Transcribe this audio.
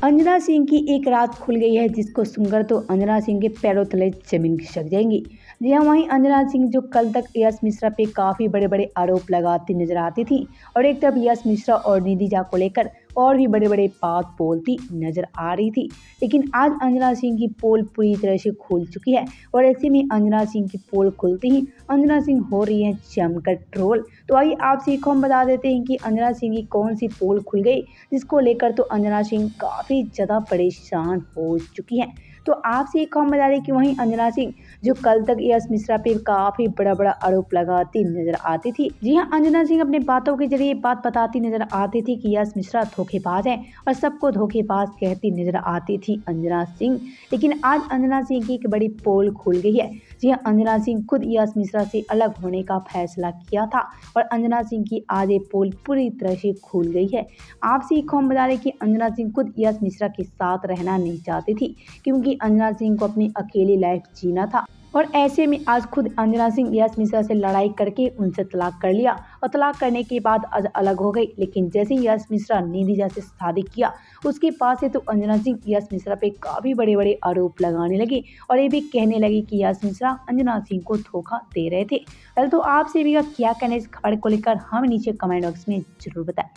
अंजना सिंह की एक रात खुल गई है, जिसको सुनकर तो अंजना सिंह के पैरों तले जमीन खिसक जाएंगी। जी हाँ, वहीं अंजना सिंह जो कल तक यश मिश्रा पे काफी बड़े बड़े आरोप लगाती नजर आती थी और एक तरफ यश मिश्रा और निधि झा को लेकर और भी बड़े बड़े बात बोलती नजर आ रही थी, लेकिन आज अंजना सिंह की पोल पूरी तरह से खुल चुकी है और ऐसे में अंजना सिंह की पोल खुलती ही अंजना सिंह हो रही है जमकर ट्रोल। तो आइए आपसे एक हम बता देते हैं कि अंजना सिंह की कौन सी पोल खुल गई, जिसको लेकर तो अंजना सिंह काफ़ी ज़्यादा परेशान हो चुकी हैं। तो आपसे एक हम बता दें कि वहीं अंजना सिंह जो कल तक यश मिश्रा पे काफ़ी बड़ा बड़ा आरोप लगाती नजर आती थी। जी हाँ, अंजना सिंह अपने बातों के जरिए बात बताती नजर आती थी कि यश मिश्रा धोखेबाज है और सबको धोखेबाज कहती नजर आती थी अंजना सिंह। लेकिन आज अंजना सिंह की एक बड़ी पोल खुल गई है। जी हाँ, अंजना सिंह खुद यश मिश्रा से अलग होने का फैसला किया था और अंजना सिंह की आज ये पोल पूरी तरह से खुल गई है। आपसे एक हम बता दें कि अंजना सिंह खुद यश मिश्रा के साथ रहना नहीं चाहती थी, क्योंकि अंजना सिंह को अपनी अकेली लाइफ जीना था और ऐसे में आज खुद अंजना सिंह यश मिश्रा से लड़ाई करके उनसे तलाक कर लिया और तलाक करने के बाद आज अलग हो गई। लेकिन जैसे ही यश मिश्रा निधि झा से शादी किया, उसके पास से तो अंजना सिंह यश मिश्रा पे काफ़ी बड़े बड़े आरोप लगाने लगी और ये भी कहने लगी कि यश मिश्रा अंजना सिंह को धोखा दे रहे थे। तो आपसे भी क्या कहना इस खबर को लेकर हमें नीचे कमेंट बॉक्स में जरूर बताएं।